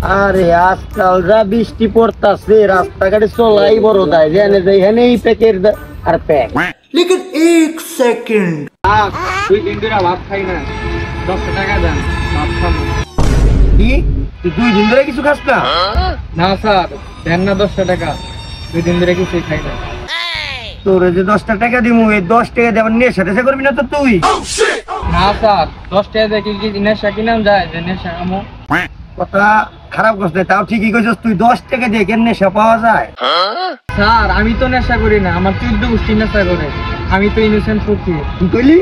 আরে আজকাল যা বৃষ্টি পড়তাছে রাস্তাঘাটে চলাই বড় দায় জানে যে এখানে এই প্যাকের আর প্যাক लेकिन एक सेकंड 2 দিন ধরে ভাত খাই না 10 টাকা দেন ভাত খাবো। কি তুই 2 দিন ধরে কিছু খাস না? না স্যার দেন না 10 টাকা 2 দিন ধরে কিছুই খাই না। তোরে যে 10 টাকা দিমু এই 10 টাকা দিয়ে আবার নেশা টেশা করবি না তো তুই? না স্যার 10 টাকা দেখি কি নেশা কিনাম যায় যে নেশা আমো। কথা খারাপ করছ না, তাও ঠিকই কইছস। তুই 10 টাকা দিয়ে কেন নেশা পাওয়া যায়? স্যার আমি তো নেশা করি না, আমার 14 গোষ্ঠী নেশা করে, আমি তো ইনোসেন্ট ফুটি। তুই কইলি?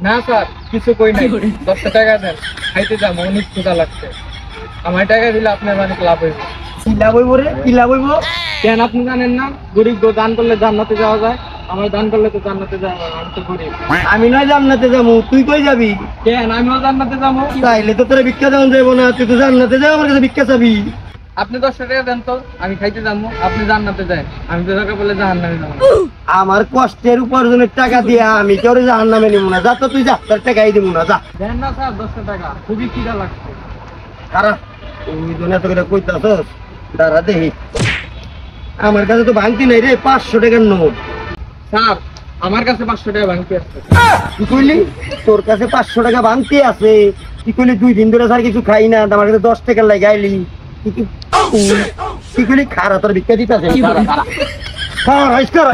না স্যার কিছু কই নাই, 10 টাকা দেন খাইতে যাবো, অনেক ক্ষুধা লাগছে। আমার টাকা দিলে আপনার অনেক লাভ হইব। কি লাভ হইব রে? কি লাভ হইব? কেন আপনি জানেন না গরিব দান করলে জান্নাতে যাওয়া যায়? আমার দান করলে তো জান্নাতে যাওয়া যায়, আমি তো গরিব। আমি নয় জান্নাতে যাবো, তুই কই যাবি? কেন আমিও জান্নাতে যাবো? তাইলে তো তোরা ভিক্ষা দেওয়া যাবো না, তুই তো জান্নাতে যাও, আমার কাছে ভিক্ষা চাবি। আপনি 10 টাকা দেন তো আমি খাইতে যাবো, আপনি জান্নাতে যায়, আমি তো টাকা বলে জাহান্নামে যাবো। আমার কষ্টের উপার্জনের টাকা দিয়া আমি কেউ জাহান্নামে নিব না। যা তো তুই যা, তোর টাকাই দিব না, যা। দেন না স্যার 10 টাকা, খুবই খিদা লাগছে। কারা তুই দুনিয়া তো করে কইতাছস? দাঁড়া দেখি, আমার কাছে তো ভাঙতি নাই রে, 500 টাকার নোট। স্যার আমার কাছে 500 টাকা ভাঙতি আছে। তুই কইলি তোর কাছে 500 টাকা ভাঙতি আছে? তুই কইলি 2 দিন ধরে স্যার কিছু খাই না, আমার কাছে 10 টাকা লাগাইলি। তুই কইলি খারা তোর ভিক্ষা দিতে আছে? খারা খারা খারা